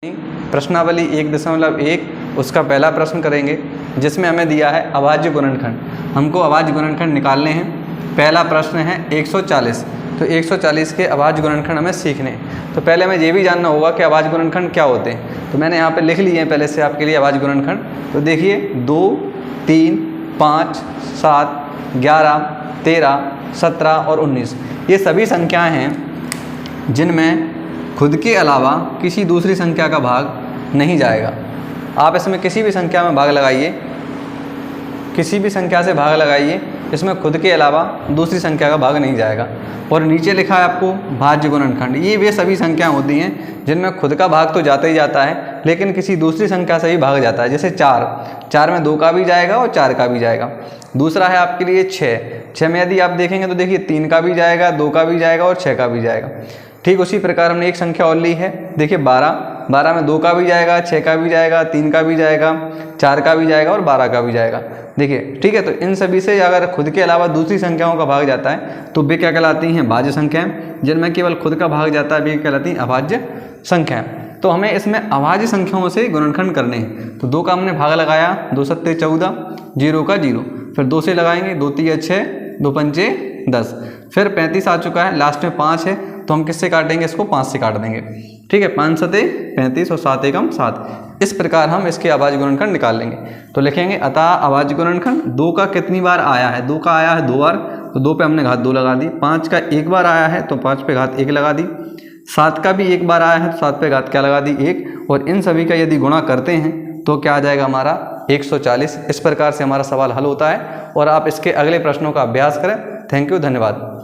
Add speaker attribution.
Speaker 1: प्रश्नावली 1.1 उसका पहला प्रश्न करेंगे, जिसमें हमें दिया है अभाज्य गुणनखंड। हमको अभाज्य गुणनखंड निकालने हैं। पहला प्रश्न है 140, तो 140 के अभाज्य गुणनखंड हमें सीखने हैं। तो पहले हमें ये भी जानना होगा कि अभाज्य गुणनखंड क्या होते हैं। तो मैंने यहाँ पे लिख लिए हैं पहले से आपके लिए अभाज्य गुणनखंड। तो देखिए 2, 3, 5, 7, 11, 13, 17 और 19 ये सभी संख्याएँ हैं जिनमें खुद के अलावा किसी दूसरी संख्या का भाग नहीं जाएगा। आप इसमें किसी भी संख्या में भाग लगाइए, किसी भी संख्या से भाग लगाइए, इसमें खुद के अलावा दूसरी संख्या का भाग नहीं जाएगा। और नीचे लिखा है आपको भाज्य गुणनखंड। ये वे सभी संख्याएं होती हैं जिनमें खुद का भाग तो जाता ही जाता है, लेकिन किसी दूसरी संख्या से ही भाग जाता है। जैसे 4 में 2 का भी जाएगा और 4 का भी जाएगा। दूसरा है आपके लिए 6 में यदि आप देखेंगे तो देखिए 3 का भी जाएगा, 2 का भी जाएगा और 6 का भी जाएगा। ठीक उसी प्रकार हमने एक संख्या और ली है, देखिए 12 में 2 का भी जाएगा, 6 का भी जाएगा, 3 का भी जाएगा, 4 का भी जाएगा और 12 का भी जाएगा। देखिए ठीक है, तो इन सभी से अगर खुद के अलावा दूसरी संख्याओं का भाग जाता है तो वे क्या कहलाती हैं? भाज्य संख्याएं। जिनमें केवल खुद का भाग जाता है वे कहलाती हैं अभाज्य संख्याएं। तो हमें इसमें अभाज्य संख्याओं से गुणनखंड करने हैं। तो 2 का हमने भाग लगाया, 2 सत्ते 14, 0 का 0, फिर 2 से लगाएंगे, 2 तिया 6, 2 पंचे 10, फिर 35 आ चुका है, लास्ट में 5 है तो हम किससे काटेंगे? इसको 5 से काट देंगे। ठीक है, 5 सते 35 और 7 एकम 7। इस प्रकार हम इसके अभाज्य गुणनखंड निकाल लेंगे। तो लिखेंगे अतः अभाज्य गुणनखंड 2 का कितनी बार आया है? 2 का आया है 2 बार, तो 2 पे हमने घात 2 लगा दी। 5 का 1 बार आया है तो 5 पे घात 1 लगा दी। 7 का भी 1 बार आया है तो 7 पे घात क्या लगा दी? 1। और इन सभी का यदि गुणा करते हैं तो क्या आ जाएगा हमारा? 140। इस प्रकार से हमारा सवाल हल होता है। और आप इसके अगले प्रश्नों का अभ्यास करें। थैंक यू, धन्यवाद।